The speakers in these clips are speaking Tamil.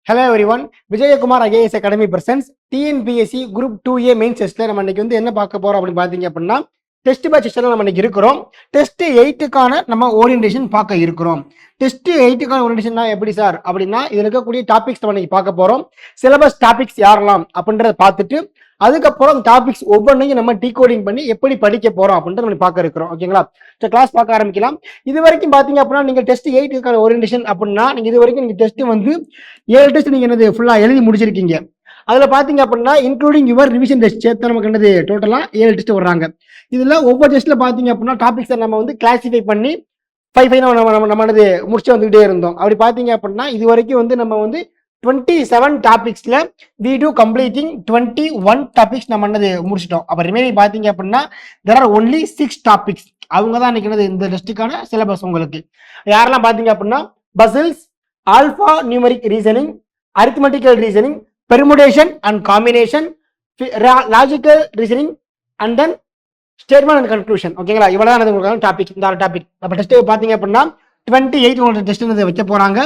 Hello everyone, Vijayakumar IAS academy presents TNPSC group 2A main டெஸ்ட்ல நம்ம இன்னைக்கு வந்து என்ன பார்க்க போறோம் அப்படின்னு பார்த்தீங்க அப்படின்னா டெஸ்ட் பை டெஸ்ட்ல நம்ம இன்னைக்கு இருக்கிறோம். டெஸ்ட் 8க்கான நம்ம ஓரியன்டேஷன் பார்க்க இருக்கிறோம். டெஸ்ட் 8க்கான ஓரியன்டேஷன் எப்படி சார் அப்படின்னா இதுல இருக்கக்கூடிய டாபிக்ஸ் நம்ம இன்னைக்கு பார்க்க போறோம். சிலபஸ் டாபிக்ஸ் யாரெல்லாம் அப்படின்றத பார்த்துட்டு அதுக்கப்புறம் டாபிக்ஸ் ஒவ்வொன்றையும் நம்ம டீகோடிங் பண்ணி எப்படி படிக்க போறோம் அப்படின்றத நம்ம பார்க்க இருக்கிறோம். ஓகேங்களா? கிளாஸ் பார்க்க ஆரம்பிக்கலாம். இது வரைக்கும் பாத்தீங்க அப்படின்னா நீங்க டெஸ்ட் 8க்கான ஓரியன்டேஷன் அப்படின்னா நீங்க இது வரைக்கும் நீங்க டெஸ்ட் வந்து 7 டெஸ்ட் நீங்க என்னது ஃபுல்லா எழுதி முடிச்சிருக்கீங்க. அதுல பாத்தீங்க அப்படின்னா இன்க்ளூடிங் யுவர் ரிவிஷன் டெஸ்ட் சேர்த்து நமக்கு என்னது டோட்டலா 7 டெஸ்ட் வர்றாங்க. இதுல ஒவ்வொரு டெஸ்ட்ல பாத்தீங்க அப்படின்னா டாபிக்ஸை நம்ம வந்து கிளாசிஃபை பண்ணி 5 நம்ம என்னது முடிச்சு வந்துகிட்டே இருந்தோம். அப்படி பாத்தீங்க அப்படின்னா இது வரைக்கும் வந்து நம்ம வந்து 27 டாபிக்ஸ்ல வி டூ கம்ப்ளீட்டிங் 21 டாபிக்ஸ் நம்ம என்னது முடிச்சிட்டோம். அப்ப ரிமைனிங் பாத்தீங்க அப்படின்னா there are only 6 டாபிக்ஸ். அவங்க தான் இன்னைக்கு இந்த டெஸ்ட்டுக்கான சிலபஸ். உங்களுக்கு யாரெல்லாம் பாத்தீங்க அப்படின்னா puzzles, alpha numeric reasoning, arithmetical reasoning, permutation and combination, logical reasoning and then statement and conclusion. ஓகேங்களா? இவ்வளவுதான் உங்களுக்கு டாபிக். இந்த டாபிக் அப்ப டெஸ்ட் பாத்தீங்க அப்படின்னா 28 உங்களுக்கு டெஸ்ட் வைக்க போறாங்க.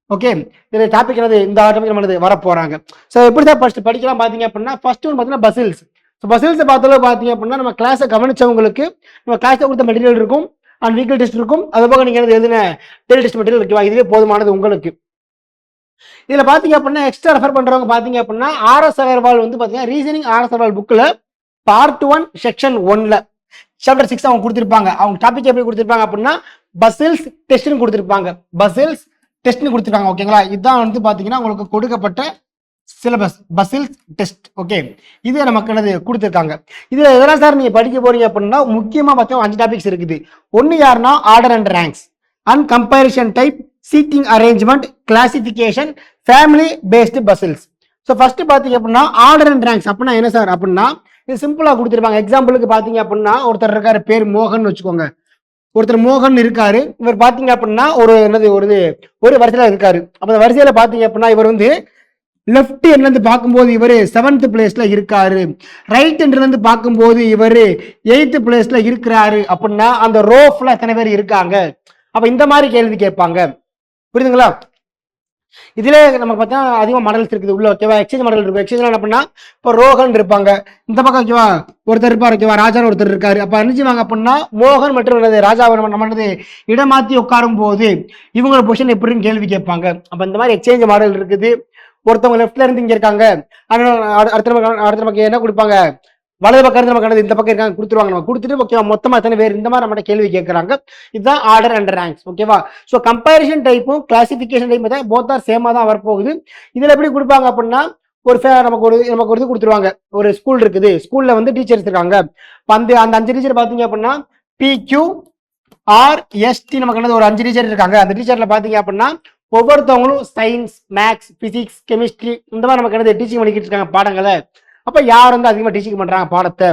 ஓகே, இதுல டாபிக் என்னது இந்த டாபிக் நம்ம வர போறாங்க. ஸோ எப்படி தான் ஃபர்ஸ்ட் படிக்கலாம் பாத்தீங்க அப்படின்னா ஃபர்ஸ்ட் ஒன்று பார்த்தீங்கன்னா பசில்ஸ். ஸோ பசில்ஸ் பார்த்தாலும் பாத்தீங்க அப்படின்னா நம்ம கிளாஸை கவனிச்சவங்களுக்கு நம்ம கிளாஸ்ல கொடுத்த மெட்டீரியல் இருக்கும் அண்ட் வீக்லி டெஸ்ட் இருக்கும். அது போக நீங்க எதுன டெய்லி டெஸ்ட் மெட்டீரியல் இருக்குவா, இதுவே போதுமானது உங்களுக்கு. இதுல பாத்தீங்க அப்படின்னா எக்ஸ்ட்ரா ரெஃபர் பண்றவங்க பாத்தீங்க அப்படின்னா ஆர்எஸ் அகர்வால் வந்து பாத்தீங்கன்னா ரீசனிங் ஆர்எஸ் அகர்வால் புக்ல பார்ட் 1 செக்ஷன் 1ல சாப்டர் 6 அவங்க கொடுத்திருப்பாங்க. அவங்க டாபிக் எப்படி கொடுத்திருப்பாங்க அப்படின்னா பசில்ஸ் டெஸ்ட்னு கொடுத்திருப்பாங்க. பசில்ஸ் டெஸ்ட்னு கொடுத்துருக்காங்க. ஓகேங்களா? இதுதான் வந்து பாத்தீங்கன்னா உங்களுக்கு கொடுக்கப்பட்ட சிலபஸ் பசில்ஸ் டெஸ்ட். ஓகே, இது நமக்கு என்னது கொடுத்துருக்காங்க. இதுல எதெல்லாம் சார் நீங்க படிக்க போறீங்க அப்படின்னா முக்கியமா பார்த்தீங்கன்னா 5 டாபிக்ஸ் இருக்குது. ஒன்னு யாருன்னா order and ranks and comparison type, seating arrangement, classification, family based puzzles. So first பாத்தீங்க அப்படின்னா ஆர்டர் அண்ட் ரேங்க்ஸ் அப்படின்னா என்ன சார் அப்படின்னா இது சிம்பிளா கொடுத்துருப்பாங்க. எக்ஸாம்பிளுக்கு பாத்தீங்க அப்படின்னா ஒருத்தர் இருக்காரு பேர் மோகன் வச்சுக்கோங்க. ஒருத்தர் மோகன் இருக்காரு. இவர் பாத்தீங்க அப்படின்னா ஒரு என்னது ஒரு வரிசையில இருக்காரு. அப்ப அந்த வரிசையில பாத்தீங்க அப்படின்னா இவர் வந்து லெஃப்ட் எண்ட்ல இருந்து பார்க்கும்போது இவர் 7th பிளேஸ்ல இருக்காரு. ரைட் எண்ட்ல இருந்து பார்க்கும்போது இவர் 8th பிளேஸ்ல இருக்கிறாரு. அப்படின்னா அந்த ரோஃப்ல எத்தனை பேர் இருக்காங்க? அப்ப இந்த மாதிரி கேள்வி கேட்பாங்க. புரியுதுங்களா? இதுல நமக்கு பார்த்தா அதிகமா மாடல்ஸ் இருக்குது உள்ள. ஓகேவா? எக்ஸ்சேஞ்ச் மாடல் இருக்கு. எக்ஸ்சேஞ்ச் அப்படின்னா இப்போ ரோகன் இருப்பாங்க, இந்த பக்கம் ஓகேவா ஒருத்தர் இருப்பார். ஓகேவா? ராஜான்னு ஒருத்தர் இருக்காரு. அப்ப அணிஞ்சுவாங்க அப்படின்னா மோகன் மற்றும் ராஜாவை நம்ம இடமாத்தி உட்காரும் போது இவங்களோட பொசிஷன் எப்படின்னு கேள்வி கேட்பாங்க. அப்ப இந்த மாதிரி எக்ஸ்சேஞ்ச் மாடல் இருக்குது. ஒருத்தவங்க லெஃப்ட்ல இருந்து இங்க இருக்காங்க, அடுத்த பக்கம் என்ன கொடுப்பாங்க, வலது பக்கம் இருந்து நமக்கு இந்த பக்கம் இருக்காங்க கொடுத்துருவாங்க. நம்ம கொடுத்துட்டு ஓகேவா மொத்தமா எத்தனை பேர் இந்த மாதிரி நம்ம கேள்வி கேட்கறாங்க. இதுதான் ஆர்டர் அண்ட் ரேங்க்ஸ். ஓகேவா? ஸோ கம்பேரிஷன் டைப்பும் கிளாசிபிகேஷன் டைப் தான் போத் ஆர் சேமா தான் வரப்போகுது. இதுல எப்படி கொடுப்பாங்க அப்படின்னா நமக்கு ஒரு இது கொடுத்துருவாங்க. ஒரு ஸ்கூல் இருக்குது, ஸ்கூல்ல வந்து டீச்சர்ஸ் இருக்காங்க. அந்த 5 டீச்சர் பாத்தீங்க அப்படின்னா PQRST நமக்கு ஒரு 5 டீச்சர் இருக்காங்க. அந்த டீச்சர்ல பாத்தீங்க அப்படின்னா ஒவ்வொருத்தவங்களும் சயின்ஸ், மேக்ஸ், பிசிக்ஸ், கெமிஸ்ட்ரி இந்த மாதிரி நமக்கு டீச்சிங் பண்ணிக்கிட்டு இருக்காங்க பாடங்களை. அப்ப யார் வந்து அதிகமா டீச்சிங் பண்றாங்க பாடத்தை?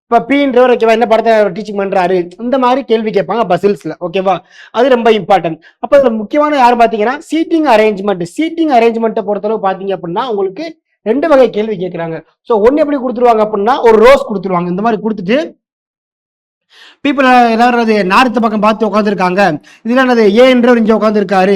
இப்ப பீன்றவர் ஓகேவா என்ன படத்தை டீச்சிங் பண்றாரு? இந்த மாதிரி கேள்வி கேட்பாங்க பசில்ஸ்ல. ஓகேவா? அது ரொம்ப இம்பார்ட்டன்ட். அப்ப இதுல முக்கியமான யாரு பாத்தீங்கன்னா சீட்டிங் அரேஞ்ச்மெண்ட். சீட்டிங் அரேஞ்ச்மெண்ட்டை பொறுத்தளவு பாத்தீங்க அப்படின்னா உங்களுக்கு 2 வகை கேள்வி கேட்கறாங்க. சோ ஒன்னு எப்படி கொடுத்துருவாங்க அப்படின்னா ஒரு ரோஸ் கொடுத்துருவாங்க. இந்த மாதிரி கொடுத்துட்டு பீப்புள் எல்லாரும் நார்த் பக்கம் பார்த்து உட்காந்துருக்காங்க. இதுல என்னது ஏ என்றவர் இங்க உட்காந்துருக்காரு,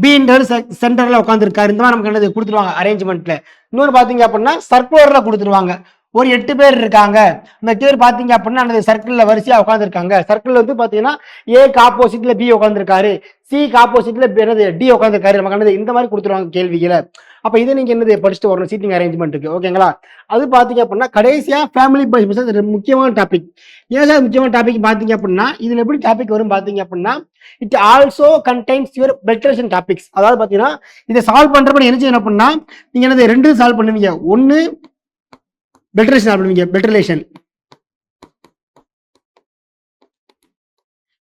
பி என்றவர் சென்டர்ல உட்காந்துருக்காரு. இந்த மாதிரி நமக்கு என்னது கொடுத்துருவாங்க அரேஞ்ச்மெண்ட்ல. இன்னொரு பாத்தீங்க அப்படின்னா சர்க்குலர்ல கொடுத்துருவாங்க. ஒரு 8 பேர் இருக்காங்க. அந்த 8 பேர் பாத்தீங்க அப்படின்னா அந்த சர்க்கிள்ல வரிசையா உட்காந்துருக்காங்க. சர்க்கிள் வந்து பாத்தீங்கன்னா ஏக்கு ஆப்போசிட்ல பி உட்காந்துருக்காரு, சிக்கு ஆப்போசிட்ல டி உட்காந்துருக்காரு. நமக்கு இந்த மாதிரி கொடுத்துருவாங்க கேள்விகளை. அப்ப இதை நீங்க என்னது படிச்சுட்டு வரணும் சீட்டிங் அரேஞ்ச்மெண்ட்டுக்கு. ஓகேங்களா? அது பாத்தீங்க அப்படின்னா கடைசியா ஃபேமிலி பஸ் முக்கியமான டாபிக். ஏன் சார் முக்கியமான டாபிக் பாத்தீங்க அப்படின்னா இதுல எப்படி டாபிக் வரும் பாத்தீங்க அப்படின்னா it also contains your blood relation topics. அதாவது பாத்தீங்கன்னா இதை சால்வ் பண்றப்ப என்ன செய்யணும் அப்படின்னா நீங்க என்னது 2 சால்வ் பண்ணுவீங்க. ஒன்னு பிளட் ரிலேஷன் சால்வ் பண்ணுவீங்க, பிளட் ரிலேஷன்.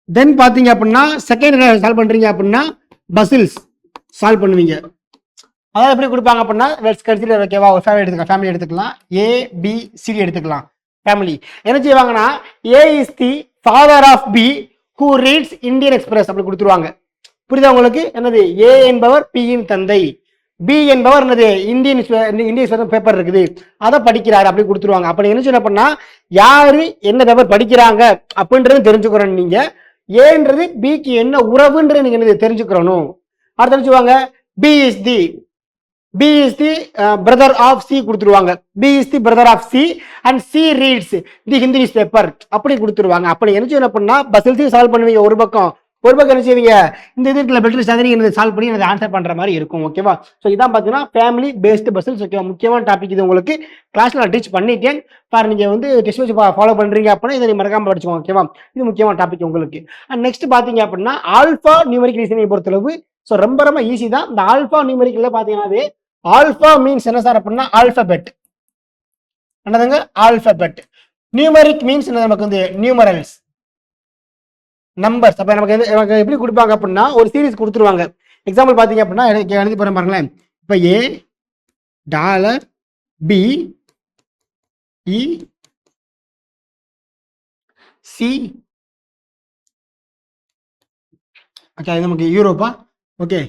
தென் பாத்தீங்க அப்படின்னா செகண்ட் சால்வ் பண்றீங்க அப்படின்னா பசில்ஸ் சால்வ் பண்ணுவீங்க. அதாவது எப்படி கொடுப்பாங்க அப்படின்னா கன்சிடர் ஓகேவா ஒரு ஃபேமிலி எடுத்துக்கலாம், ABCD எடுத்துக்கலாம். ஃபேமிலி என்ன செய்வாங்கன்னா A is the father of B who reads Indian Express அப்படி கொடுத்துருவாங்க. புரியுதா உங்களுக்கு? என்னது A என்பவர் P இன் தந்தை, B என்பவர் என்னது இந்தியன் பேப்பர் இருக்குது அதை படிக்கிறாரு அப்படி கொடுத்துருவாங்க. அப்ப என்ன சொல்ல அப்படின்னா யாரு என்ன பேப்பர் படிக்கிறாங்க அப்படின்றது தெரிஞ்சுக்கிறோம். நீங்க ஏன்றது பிக்கு என்ன உறவுன்றது நீங்க என்னது தெரிஞ்சுக்கிறணும். அடுத்து சொல்லுவாங்க B is the B is the brother of C கொடுத்துருவாங்க. B is the brother of C and C reads the Hindi newspaper அப்படி கொடுத்துருவாங்க. அப்படி என்ன செய்யணும் அப்படின்னா பசில்ஸையும் சால்வ் பண்ணுவீங்க ஒரு பக்கம் என்ன செய்வீங்க இந்த இதுல பெட்ல சதறி சால்வ் பண்ணி எனக்கு ஆன்சர் பண்ற மாதிரி இருக்கும். ஓகேவா? ஸோ இதான் பார்த்தீங்கன்னா ஃபேமிலி பேஸ்டு பசில்ஸ். ஓகேவா? முக்கியமான டாபிக் இது உங்களுக்கு கிளாஸ்ல நான் டீச் பண்ணிட்டேன். பாரு நீங்க வந்து டெஸ்ட் வச்சு ஃபாலோ பண்றீங்க அப்படின்னா இதை மறக்காம படிச்சுக்கோங்க. ஓகேவா? இது முக்கியமான டாபிக் உங்களுக்கு. அண்ட் நெக்ஸ்ட் பாத்தீங்க அப்படின்னா ஆல்பா நியூமெரிக் ரீசனிங் பொறுத்தளவு ஸோ ரொம்ப ஈஸி தான். இந்த ஆல்பா நியூமெரிக்கல்ல பாத்தீங்கன்னாவே ஆல்பா மீன்ஸ் என்ன சார் அப்படின்னா ஆல்பபெட். என்னதுங்க? ஆல்பபெட். நியூமெரிக் மீன்ஸ் என்ன? நமக்கு வந்து நியூமரல்ஸ் நம்பர்ஸ். அப்ப நமக்கு எப்படி கொடுப்பாங்க அப்படின்னா ஒரு சீரீஸ் கொடுத்துருவாங்க. எக்ஸாம்பிள் பாத்தீங்க அப்படின்னா எழுதி போறேன் பாருங்களேன். இப்ப A dollar B E C okay அது நமக்கு யூரோப்பா. ஓகே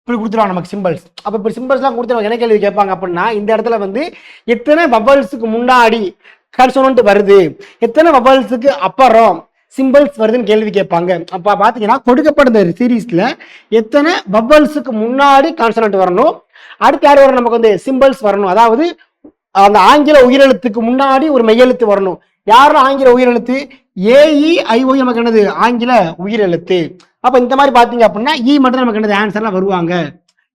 இப்படி கொடுத்துருவாங்க நமக்கு சிம்பிள்ஸ். அப்ப இப்படி சிம்பிள்ஸ்லாம் கொடுத்துருவாங்க. என்ன கேள்வி கேட்பாங்க அப்படின்னா இந்த இடத்துல வந்து எத்தனை பபல்ஸுக்கு முன்னாடி கன்சோனன்ட் வருது, எத்தனை பபல்ஸுக்கு அப்புறம் சிம்பிள்ஸ் வருதுன்னு கேள்வி கேட்பாங்க. அப்ப பாத்தீங்கன்னா கொடுக்கப்பட்ட சீரீஸ்ல எத்தனை பபல்ஸுக்கு முன்னாடி கான்சனன்ட் வரணும், அடுத்து யார் வரும் நமக்கு வந்து சிம்பிள்ஸ் வரணும். அதாவது அந்த ஆங்கில உயிரெழுத்துக்கு முன்னாடி ஒரு மெய்யெழுத்து வரணும். யாரும் ஆங்கில உயிரெழுத்து AEIOU நமக்கு என்னது ஆங்கில உயிரெழுத்து. அப்ப இந்த மாதிரி பாத்தீங்க அப்படின்னா இ மட்டும் நமக்கு என்னது ஆன்சர்லாம் வருவாங்க.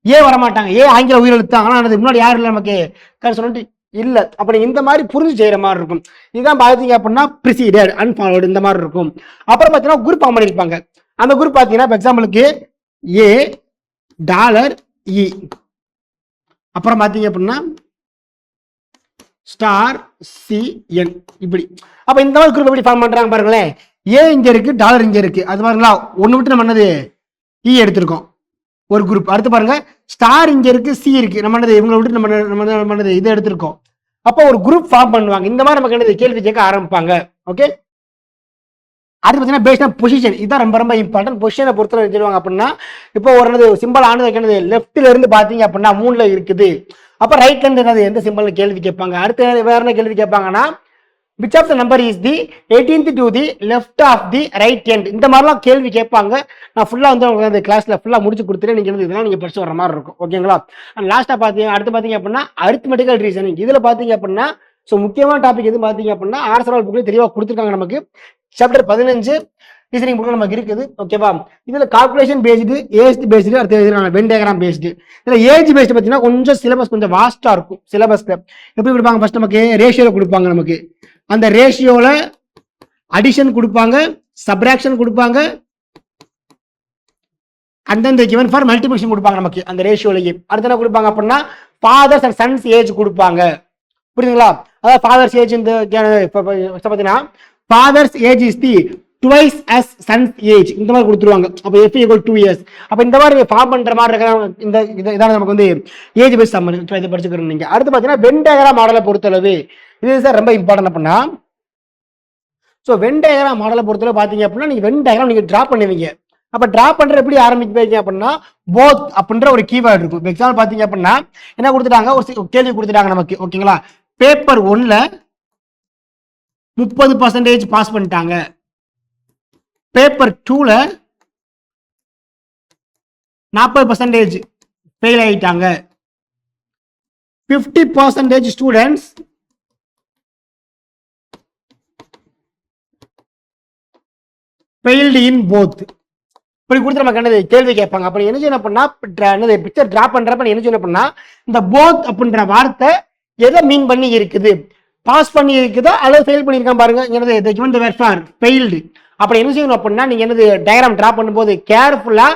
ஏ வரமாட்டாங்க. ஏ ஆங்கில உயிரெழுத்து ஆனா முன்னாடி யாரும் இல்லை நமக்கு கன்சோனன்ட் இல்ல. அப்படி இந்த மாதிரி புரிஞ்சு செய்யற மாதிரி இருக்கும். இதுதான் பாத்தீங்க அப்படின்னா ப்ரிசீடட் அன்ஃபாலோடு இந்த மாதிரி இருக்கும். அப்புறம் பாத்தீங்கன்னா குரூப் ஃபார்ம் பண்ணிருப்பாங்க. அந்த குரூப் பாத்தீங்கன்னா எக்ஸாம்பிளுக்கு ஏ டாலர் இ அப்புறம் பாத்தீங்க அப்படின்னா ஸ்டார் CN இப்படி. அப்ப இந்த மாதிரி குரூப் எப்படி ஃபார்ம் பண்றாங்க பாருங்களேன். ஏ இங்க இருக்கு, டாலர் இங்க இருக்கு. அது பாருங்களா ஒன்னு விட்டு நம்ம என்னது இ எடுத்திருக்கோம் ஒரு குரூப். அடுத்து பாருங்க ஸ்டார் இங்க இருக்கு, சி இருக்கு. நம்ம என்னது இவங்களை விட்டு நம்ம இதை எடுத்திருக்கோம். அப்போ ஒரு குரூப் ஃபார்ம் பண்ணுவாங்க. இந்த மாதிரி நமக்கு என்னது கேள்வி கேட்க ஆரம்பிப்பாங்க. ஓகே அடுத்து பார்த்தீங்கன்னா பேஸ்ட் ஆன் பொசிஷன். இதுதான் ரொம்ப இம்பார்ட்டன்ட். பொசிஷனை பொறுத்தவரை வச்சிருவாங்க அப்படின்னா இப்போ ஒரு என்னது சிம்பிள் ஆனது என்னது லெஃப்ட்ல இருந்து பாத்தீங்க அப்படின்னா 3ல இருக்குது. அப்ப ரைட்ல இருந்து என்னது எந்த சிம்பிள் கேள்வி கேட்பாங்க. அடுத்து வேற என்ன கேள்வி கேட்பாங்கன்னா which of the number is the 18th to the left of the right hand. இந்த மாதிரிலாம் கேள்வி கேட்பாங்க. நான் ஃபுல்லா வந்து உங்களுக்கு கிளாஸ்ல ஃபுல்லா முடிச்சு கொடுத்துட்டு நீங்க இதெல்லாம் நீங்க படிச்சு வர மாதிரி இருக்கும். ஓகேங்களா? லாஸ்டா பாத்தீங்க அடுத்து பாத்தீங்க அப்படின்னா அரித்மெட்டிக்கல் ரீசனிங். இதுல பாத்தீங்க அப்படின்னா ஸோ முக்கியமான டாபிக் எது பாத்தீங்க அப்படின்னா ஆர்சனல் புக்ல தெளிவா கொடுத்துருக்காங்க. நமக்கு சாப்டர் 15 ரீசனிங் புக் நமக்கு இருக்குது. ஓகேவா? இதுல கால்குலேஷன் பேஸ்டு, ஏஜ் பேஸ்டு, அடுத்து வென் டயக்ராம் பேஸ்டு. இதுல ஏஜ் பேஸ்டு பாத்தீங்கன்னா கொஞ்சம் சிலபஸ் கொஞ்சம் வாஸ்டா இருக்கும். சிலபஸ்ல எப்படி கொடுப்பாங்க ஃபர்ஸ்ட் நமக்கு ரேஷியோல கொடுப்பாங்க. நமக்கு அந்த ரேஷியோல அடிஷன் கொடுப்பாங்க, சப்ராக்ஷன் கொடுப்பாங்க, அந்தந்த கிவன் ஃபார் மல்டிபிளிகேஷன் கொடுப்பாங்க நமக்கு அந்த ரேஷியோலயே. அடுத்து என்ன கொடுப்பாங்க அப்படின்னா ஃபாதர்ஸ் அண்ட் சன்ஸ் ஏஜ் கொடுப்பாங்க. புரியுதுங்களா? அதாவது ஃபாதர்ஸ் ஏஜ் இந்த பாத்தீங்கன்னா fathers age is the twice as sons age இந்த மாதிரி கொடுத்துருவாங்க. அப்ப F = 2 years. அப்ப இந்த மாதிரி ஃபார்ம் பண்ற மாதிரி இருக்கிற இந்த இதான நமக்கு வந்து ஏஜ் பேஸ் சம்மர் இதை படிச்சுக்கிறோம் நீங்க. அடுத்து பாத்தீங்கன்னா வென் டயக்ராம் மாடலை பொறுத்தளவு இது சார் ரொம்ப இம்பார்ட்டன்ட் அப்படின்னா ஸோ வென் டயக்ராம் மாடலை பொறுத்தளவு பாத்தீங்க அப்படின்னா நீங்க வென் டயக்ராம் நீங்க டிரா பண்ணுவீங்க. அப்ப டிரா பண்ற எப்படி ஆரம்பிப்பீங்க அப்படின்னா போத் அப்படின்ற ஒரு கீவேர்டு இருக்கும். எக்ஸாம்பிள் பாத்தீங்க அப்படின்னா என்ன கொடுத்துட்டாங்க ஒரு கேள்வி கொடுத்துட்டாங்க நமக்கு. ஓகேங்களா? பேப்பர் 1ல 30% பாஸ் பண்ணிட்டாங்க, பேப்பர் 2ல 40% ஃபெயில் ஆயிட்டாங்க, 50% ஸ்டூடெண்ட்ஸ் ஃபெயில்டு இன் போத். இப்படி கொடுத்து நமக்கு என்னது கேள்வி கேட்பாங்க. அப்ப என்ன செய்யணும் அப்படின்னா பிக்சர் டிரா பண்றப்ப என்ன செய்யணும் அப்படின்னா இந்த போத் அப்படின்ற வார்த்தை எதை மீன் பண்ணி இருக்குது, பாஸ் பண்ணி இருக்குதா அல்லது ஃபெயில் பண்ணியிருக்கான் பாருங்க. என்னது ஃபெயில்டு. அப்படி என்ன செய்யணும் அப்படின்னா நீங்க என்னது டயக்ராம் டிரா பண்ணும்போது கேர்ஃபுல்லா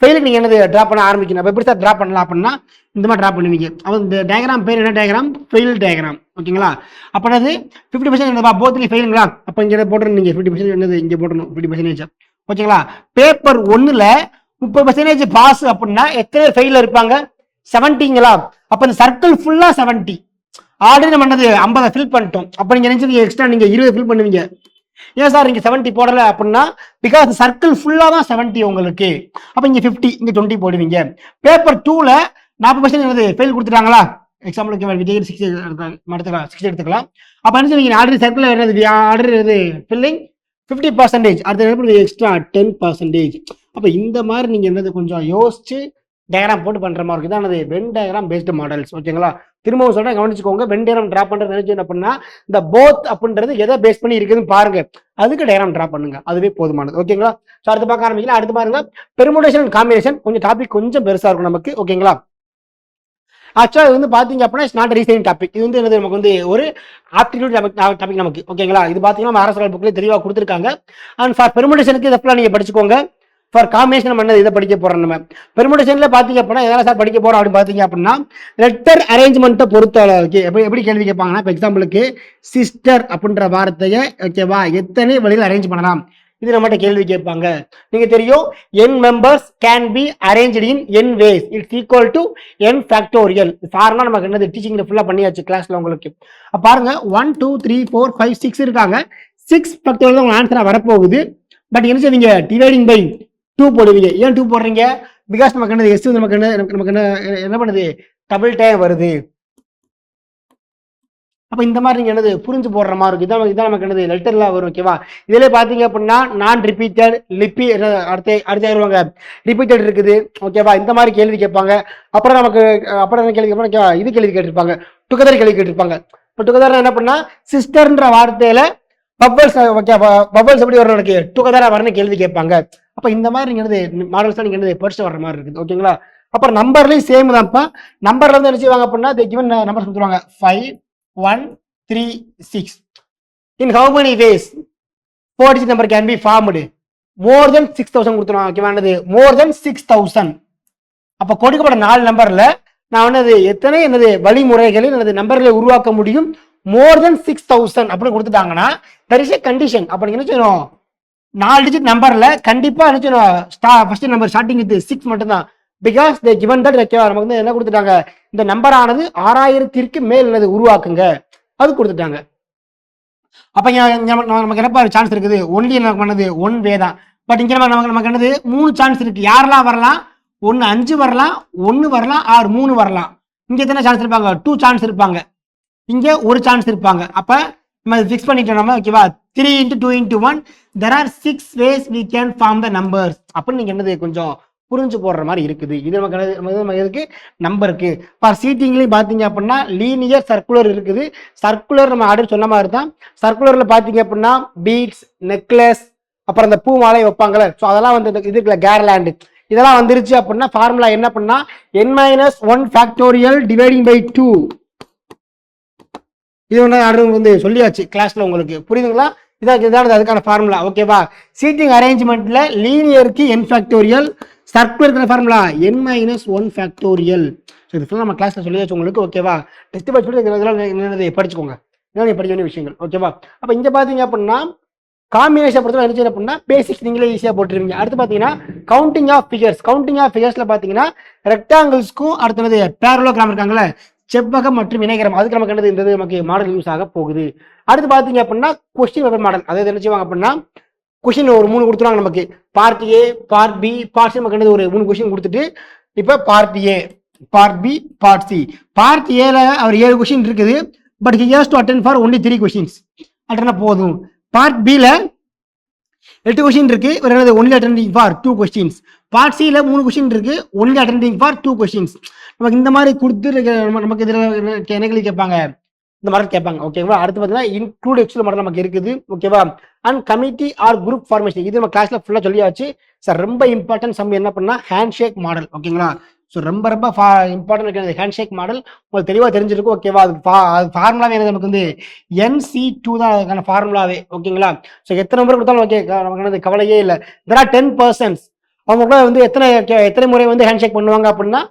ஃபெயிலுக்கு நீங்க என்னது டிரா பண்ண ஆரம்பிக்கணும். அப்ப எப்படி சார் டிரா பண்ணலாம் அப்படின்னா இந்த மாதிரி டிரா பண்ணுவீங்க. அப்போ இந்த டயக்ராம் பேர் என்ன டயக்ராம்? Fail diagram. ஓகேங்களா? அப்ப அது 50% என்னது போத்லி ஃபெயிலுங்களா? அப்ப இங்க போட்டுருங்க நீங்க 50% என்னது இங்க போட்டணும் 50%. ஓகேங்களா? பேப்பர் 1ல 30% பாஸ் அப்படின்னா எத்தனை ஃபெயில் இருப்பாங்க? 70ங்களா? அப்ப இந்த சர்க்கிள் ஃபுல்லா 70. ஆல்ரெடி நம்ம என்னது 50 ஃபில் பண்ணிட்டோம். அப்ப நீங்க நினைச்சது எக்ஸ்ட்ரா நீங்க 20 ஃபில் பண்ணுவீங்க. ஏன் சார் இங்க 70 போடல அப்படின்னா பிகாஸ் சர்க்கிள் ஃபுல்லா தான் 70 உங்களுக்கு. அப்ப இங்க 50 இங்க 20 போடுவீங்க. பேப்பர் 2ல 40% என்னது ஃபெயில் கொடுத்துட்டாங்களா? எக்ஸாம்பிளுக்கு விஜய் 60 எடுத்துக்கலாம். அப்ப என்ன செய்வீங்க? ஆல்ரெடி சர்க்கிள் என்னது ஆல்ரெடி ஃபில்லிங் 50%. அடுத்து எக்ஸ்ட்ரா 10%. அப்ப இந்த மாதிரி நீங்க என்னது கொஞ்சம் யோசிச்சு டயக்ராம் போட்டு பண்ற மாதிரி இருக்கு. இதான் வென் டயக்ராம் பேஸ்டு மாடல்ஸ். ஓகேங்களா? திரும்பவும் சொல்றேன், கவனிச்சுக்கோங்க. வென் டயக்ராம் டிரா பண்றது நினைச்சு அப்படின்னா இந்த போத் அப்படின்றது எதை பேஸ் பண்ணி இருக்குதுன்னு பாருங்க, அதுக்கு டயக்ராம் டிரா பண்ணுங்க, அதுவே போதுமானது. ஓகேங்களா? ஸோ அடுத்து பார்க்க ஆரம்பிக்கலாம். அடுத்து பாருங்க, பெர்முடேஷன் அண்ட் காம்பினேஷன். கொஞ்சம் டாபிக் கொஞ்சம் பெருசா இருக்கும் நமக்கு. ஓகேங்களா? ஆக்சுவலா இது வந்து பாத்தீங்க அப்படின்னா இட்ஸ் நாட் ரீசனிங் டாபிக். இது வந்து என்னது, நமக்கு வந்து ஒரு ஆப்டிடியூட் டாபிக் நமக்கு. ஓகேங்களா? இது பாத்தீங்கன்னா அரசு புக்ல தெளிவா கொடுத்துருக்காங்க. அண்ட் ஃபார் பெர்முடேஷனுக்கு இதெல்லாம் நீங்க படிச்சுக்கோங்க. ஃபார் காம்பினேஷன் பண்ணது இதை படிக்க போறோம். நம்ம பெர்முடேஷன்ல பாத்தீங்க அப்படின்னா எதனா சார் படிக்க போறோம் அப்படின்னு பாத்தீங்க அப்படின்னா லெட்டர் அரேஞ்ச்மெண்ட்டை பொறுத்த அளவுக்கு எப்படி கேள்வி கேட்பாங்கன்னா, இப்போ எக்ஸாம்பிளுக்கு சிஸ்டர் அப்படின்ற வார்த்தையை ஓகேவா எத்தனை வழியில் அரேஞ்ச் பண்ணலாம், இது நம்மகிட்ட கேள்வி கேட்பாங்க. நீங்க தெரியும், n members can be arranged in n ways, it's equal to n factorial. Formula நமக்கு என்னது டீச்சிங்ல ஃபுல்லா பண்ணியாச்சு கிளாஸ்ல உங்களுக்கு. பாருங்க 1 2 3 4 5 6 இருக்காங்க. 6 ஃபேக்டோரியல் தான் உங்க ஆன்சரா வரப்போகுது. பட் என்ன செய்வீங்க, டிவைடிங் பை 2 போடுவீங்க. ஏன் 2 போடுறீங்க? பிகாஸ் நமக்கு என்னது எஸ் நமக்கு என்ன பண்ணுது, டபுள் டைம் வருது. அப்ப இந்த மாதிரி நீங்க என்னது புரிஞ்சு போடுற மாதிரி இருக்கு. இதான் நமக்கு என்னது லெட்டர்ல வரும். ஓகேவா? இதுல பாத்தீங்க அப்படின்னா நான் ரிப்பீட்டட் அடுத்த வருவாங்க ரிப்பீட்டட் இருக்குது. ஓகேவா? இந்த மாதிரி கேள்வி கேட்பாங்க. அப்புறம் நமக்கு என்ன கேள்வி கேட்பாங்க, இது கேள்வி கேட்டிருப்பாங்க, டுகெதர் கேள்வி கேட்டிருப்பாங்க. இப்போ டுகெதர் என்ன பண்ணா சிஸ்டர்ன்ற வார்த்தையில பபல்ஸ், ஓகே பபல்ஸ் எப்படி வரும், எனக்கு டுகெதரா வரணும் கேள்வி கேட்பாங்க. அப்ப இந்த மாதிரி நீங்க என்னது மாடல்ஸ் நீங்க என்னது படிச்சு வர்ற மாதிரி இருக்குது. ஓகேங்களா? அப்புறம் நம்பர்லயும் சேம் தான்ப்பா. நம்பர்ல வந்து என்ன செய்வாங்க அப்படின்னா கிவன் நம்பர் கொடுத்துருவாங்க 5 1 3 6. In how many ways 4 digit number can be formed? More than 6000 கொடுத்துருவாங்க. ஓகேவா? more than 6000. அப்ப கொடுக்கப்பட்ட 4 நம்பர்ல நான் என்னது எத்தனை என்னது வழிமுறைகளில் என்னது நம்பர்களை உருவாக்க முடியும், more than 6000 அப்படின்னு கொடுத்துட்டாங்கன்னா there is a condition. அப்ப நீங்க என்ன செய்யணும், 4 டிஜிட் நம்பர்ல கண்டிப்பா என்ன செய்யணும், ஃபர்ஸ்ட் நம்பர் ஸ்டார்டிங் வித் 6 மட்டும் தான். பிகாஸ் தே கிவன் தட் நமக்கு வந்து என்ன கொடுத்துட்டாங்க, இந்த நம்பர் ஆனது 6000க்கு மேல் என்னது உருவாக்குங்க, அது கொடுத்துட்டாங்க. அப்ப நமக்கு என்னப்பா சான்ஸ் இருக்குது, ஒன்லி நமக்கு பண்ணது 1 வே தான். பட் இங்க நமக்கு என்னது 3 சான்ஸ் இருக்கு. யாரெல்லாம் வரலாம், 1 5 வரலாம், 1 வரலாம், 6 3 வரலாம். இங்க எத்தனை சான்ஸ் இருப்பாங்க, 2 சான்ஸ் இருப்பாங்க. இங்க 1 சான்ஸ் இருப்பாங்க. அப்ப நம்ம ஃபிக்ஸ் பண்ணிட்டோம் நம்ம. ஓகேவா? 3 into 2 into 1 there are 6 ways we can form the numbers. அப்ப நீங்க என்னது கொஞ்சம் புரிஞ்சு போடுற மாதிரி இருக்குது. இது நமக்கு எதுக்கு, நம்பருக்கு. ஃபார் சீட்டிங்லயும் பாத்தீங்க அப்படின்னா லீனியர் சர்க்குலர் இருக்குது. சர்க்குலர் நம்ம ஆர்டர் சொன்ன மாதிரி தான். சர்க்குலர்ல பாத்தீங்க அப்படின்னா பீட்ஸ், நெக்லஸ், அப்புறம் இந்த பூ மாலை வைப்பாங்கல்ல, ஸோ அதெல்லாம் வந்து இது இருக்குல்ல கேர்லாண்டு, இதெல்லாம் வந்துருச்சு அப்படின்னா ஃபார்முலா என்ன பண்ணா n-1 ஃபேக்டோரியல் டிவைடிங் பை 2. இது வந்து சொல்லியாச்சு கிளாஸ்ல, உங்களுக்கு புரியுதுங்களா? இதான் அதுக்கான ஃபார்முலா. ஓகேவா? சீட்டிங் அரேஞ்ச்மெண்ட்ல லீனியருக்கு n factorial, circular formula n-1 factorial. So இது ஃபுல்லாக நம்ம கிளாஸ்ல சொல்லியாச்சு உங்களுக்கு. ஓகேவா? டெஸ்ட் படிச்சுட்டு படிச்சுக்கோங்க, இதெல்லாம் படிக்க வேண்டிய விஷயங்கள். ஓகேவா? அப்ப இங்க பாத்தீங்க அப்படின்னா காம்பினேஷன் பொறுத்தவரை என்ன அப்படின்னா பேசிக்ஸ் நீங்களே ஈஸியா போட்டுருவீங்க. அடுத்து பாத்தீங்கன்னா counting of figures. Counting of ஃபிகர்ஸ்ல பாத்தீங்கன்னா ரெக்டாங்கிள்ஸ்க்கும் அடுத்தது பேரலோகிராம் இருக்காங்களே, செவ்வகம் மற்றும் இணைகரம், அதுக்கு நமக்கு என்னது இந்த நமக்கு மாடல் யூஸ் ஆக போகுது. அடுத்து பாத்தீங்க அப்படின்னா கொஸ்டின் பேப்பர் மாடல். அதாவது என்ன செய்வாங்க அப்படின்னா கொஸ்டின் ஒரு 3 கொடுத்துருவாங்க நமக்கு, part A, part B, part C. நமக்கு என்னது ஒரு 3 கொஸ்டின் கொடுத்துட்டு இப்ப part A, part B, part C. Part ஏல அவர் 7 கொஸ்டின் இருக்குது. But he has to attend for only 3 questions. Attend போதும். பார்ட் பில 8 கொஸ்டின் இருக்கு, only attending for 2 questions. Part சில 3 கொஸ்டின் இருக்கு, ஒன்லி அட்டெண்டிங் ஃபார் 2 கொஸ்டின்ஸ். நமக்கு இந்த மாதிரி கொடுத்து நமக்கு இதுல என்ன கேட்பாங்க, இந்த மாதிரி கேட்பாங்க. ஓகேவா? அடுத்து பார்த்தீங்கன்னா இன்க்ளூட் எக்ஸ்க்ளூட் மாடல் நமக்கு இருக்குது. ஓகேவா? And committee or group formation, இது நம்ம கிளாஸ்ல ஃபுல்லா சொல்லியாச்சு சார். ரொம்ப இம்பார்ட்டன்ட் சம் என்ன பண்ணா ஹேண்ட் ஷேக் மாடல். ஓகேங்களா? ஸோ ரொம்ப இம்பார்ட்டன்ட் ஹேண்ட் ஷேக் மாடல் உங்களுக்கு தெளிவாக தெரிஞ்சிருக்கும். ஓகேவா? அது ஃபார்முலாவே நமக்கு வந்து NC2 தான் அதுக்கான ஃபார்முலாவே. ஓகேங்களா? ஸோ எத்தனை முறை கொடுத்தாலும் ஓகே, நமக்கு கவலையே இல்லை. there are 10 persons. அவங்க கூட வந்து எத்தனை முறை வந்து ஹேண்ட் ஷேக் பண்ணுவாங்க அப்படின்னா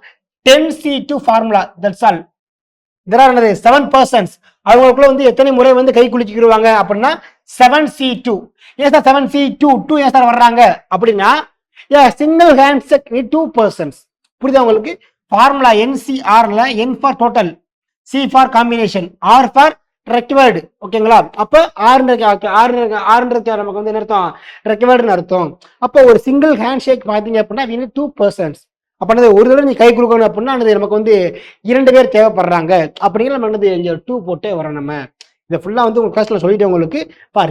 10C2 formula. That's all. there are 7 persons. அவங்களுக்குள்ள வந்து எத்தனை முறை வந்து கை குலுக்கிடுவாங்க அப்படின்னா 7C2. ஏன் சார் 7C2 2 ஏன் சார் வர்றாங்க அப்படின்னா சிங்கிள் ஹேண்ட் ஷேக் 2 persons. புரியுதா உங்களுக்கு? ஃபார்முலா NCRல N for total, C for combination, R for required. ஓகேங்களா? அப்ப ஆறுன்றது நமக்கு வந்து என்ன அர்த்தம், ரெக்வயர்டுன்னு அர்த்தம். அப்போ ஒரு சிங்கிள் ஹேண்ட் ஷேக் பாத்தீங்க அப்படின்னா 2 persons. அப்ப ஒரு தடவை நீ கை கொடுக்கணும் அப்படின்னா நமக்கு வந்து 2 பேர் தேவைப்படுறாங்க. அப்படிங்கிற நம்ம இங்க 2 போட்டே வரோம். நம்ம இதை ஃபுல்லா வந்து உங்க கிளாஸ்ல சொல்லிட்டு உங்களுக்கு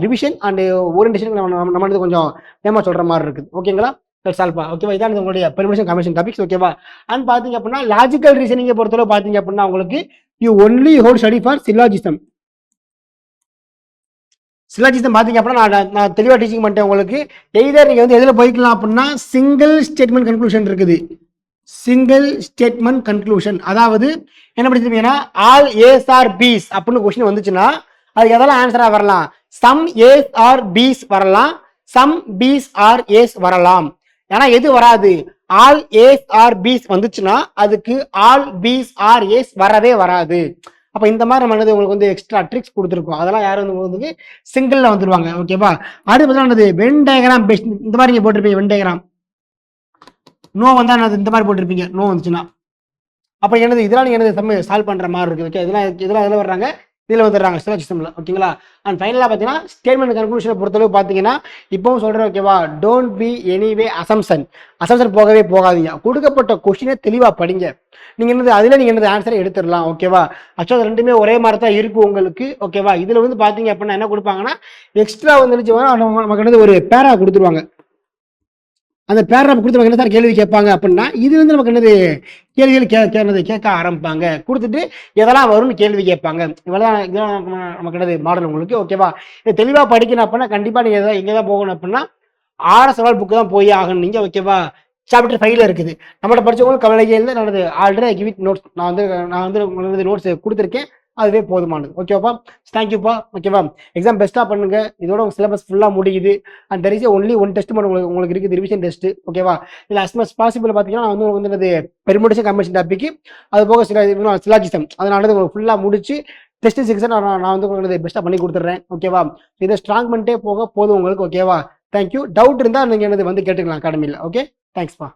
ரிவிஷன் அண்ட் ஓரியன்டேஷன் நம்ம கொஞ்சம் நேமா சொல்ற மாதிரி இருக்குது. ஓகேங்களா? சால்வா ஓகேவா. இதான் உங்களுடைய பெர்மிஷன் கமிஷன் டாபிக்ஸ் ஓகேவா. அண்ட் பார்த்தீங்க அப்படின்னா லாஜிக்கல் ரீசனிங்கை பொறுத்தவரை பார்த்தீங்க அப்படின்னா உங்களுக்கு you only hold study for syllogism. Syllogism பார்த்தீங்க அப்படின்னா நான் தெளிவாக டீச்சிங் பண்ணிட்டேன் உங்களுக்கு. எய்தர் நீங்கள் வந்து எதில் போய்க்கலாம் அப்படின்னா சிங்கிள் ஸ்டேட்மெண்ட் கன்க்ளூஷன் இருக்குது. சிங்கிள் ஸ்டேட்மெண்ட் கன்க்ளூஷன் அதாவது என்ன படிச்சிருப்பீங்கன்னா ஆல் ஏஸ் ஆர் பீஸ் அப்படின்னு கொஸ்டின் வந்துச்சுன்னா அதுக்கு எதெல்லாம் ஆன்சரா வரலாம்? சம் ஏஸ் ஆர் பீஸ் வரலாம், சம் பீஸ் ஆர் ஏஸ் வரலாம். ஏன்னா எது வராது? ஆல் ஏஸ் ஆர் பீஸ் வந்துச்சுன்னா அதுக்கு ஆல் பீஸ் ஆர் ஏஸ் வரவே வராது. அப்ப இந்த மாதிரி நம்ம உங்களுக்கு வந்து எக்ஸ்ட்ரா ட்ரிக்ஸ் கொடுத்துருக்கோம். அதெல்லாம் யாரும் வந்து சிங்கிள்ல வந்துருவாங்க ஓகேவா. அடுத்து பார்த்தீங்கன்னா வென் டயக்ராம் பெஸ்ட் இந்த மாதிரி நீங்க போட்டிருப்பீங்க. வென் டயக்ராம் நோ வந்தா இந்த மாதிரி போட்டிருப்பீங்க. நோ வந்துச்சுன்னா அப்ப என்னது இதெல்லாம் நீங்க சால்வ் பண்ற மாதிரி இருக்கு. ஓகே இதெல்லாம் எதில் வர்றாங்க? இதில் வந்துடுறாங்க சிஸ்டம்ல ஓகேங்களா. அண்ட் ஃபைனலாக பார்த்தீங்கன்னா ஸ்டேட்மெண்ட் கன்க்ளூஷனை பொறுத்தளவு பார்த்தீங்கன்னா இப்பவும் சொல்றேன் ஓகேவா. டோன்ட் பி எனிவே அசம்சன் போகவே போகாதீங்க. கொடுக்கப்பட்ட கொஸ்டினை தெளிவா படிங்க. நீங்க அதுல நீங்க ஆன்சரை எடுத்துடலாம் ஓகேவா. ஆக்சுவலாக ரெண்டுமே ஒரே மாதிரி தான் இருக்கும் உங்களுக்கு ஓகேவா. இதுல வந்து பாத்தீங்க அப்படின்னா என்ன கொடுப்பாங்கன்னா எக்ஸ்ட்ரா வந்து நமக்கு ஒரு பேரா கொடுத்துருவாங்க. அந்த பேராகிராஃப் கொடுத்து என்ன சார் கேள்வி கேட்பாங்க அப்படின்னா இதுல இருந்து நமக்கு என்னது கேள்விகள் கேட்க ஆரம்பிப்பாங்க. கொடுத்துட்டு எதெல்லாம் வரும்னு கேள்வி கேட்பாங்க. இவ்வளவுதான் நமக்கு என்னது மாடல் உங்களுக்கு ஓகேவா. இது தெளிவா படிக்கணும் அப்படின்னா கண்டிப்பா நீங்க எங்கதான் போகணும் அப்படின்னா RSL புக்கு தான் போய் ஆகணும் நீங்க ஓகேவா. சாப்டர் 5ல இருக்குது. நம்மகிட்ட படிச்சவங்களுக்கு கவலையே இல்லை. நான் ஆல்ரெடி கிவ் இட் நோட்ஸ் நான் வந்து உங்களுக்கு நோட்ஸ் கொடுத்துருக்கேன். அதுவே போதுமானது ஓகேவா. தேங்க்யூப்பா ஓகேவா. எக்ஸாம் பெஸ்ட்டா பண்ணுங்க. இதோட உங்க சிலபஸ் ஃபுல்லா முடியுது. And there is only one test உங்களுக்கு இருக்குது, ரிவிஷன் டெஸ்ட் ஓகேவா. இல்லை அஸ் மச் பாசிபிள் பார்த்தீங்கன்னா நான் வந்து என்னது பெர்முடேஷன் கமிஷன் டாபிக் அது போக சிலாஜிசம் அதனால உங்களுக்கு ஃபுல்லா முடிச்சு டெஸ்ட் செக்ஷன் நான் வந்து உங்களுக்கு பெஸ்ட்டாக பண்ணி கொடுத்துட்றேன் ஓகேவா. இதை ஸ்ட்ராங் பண்ணிட்டே போக போதும் உங்களுக்கு ஓகேவா. தேங்க்யூ. டவுட் இருந்தால் நீங்கள் வந்து கேட்டுக்கலாம் அகாடமியில். ஓகே தேங்க்ஸ்ப்பா.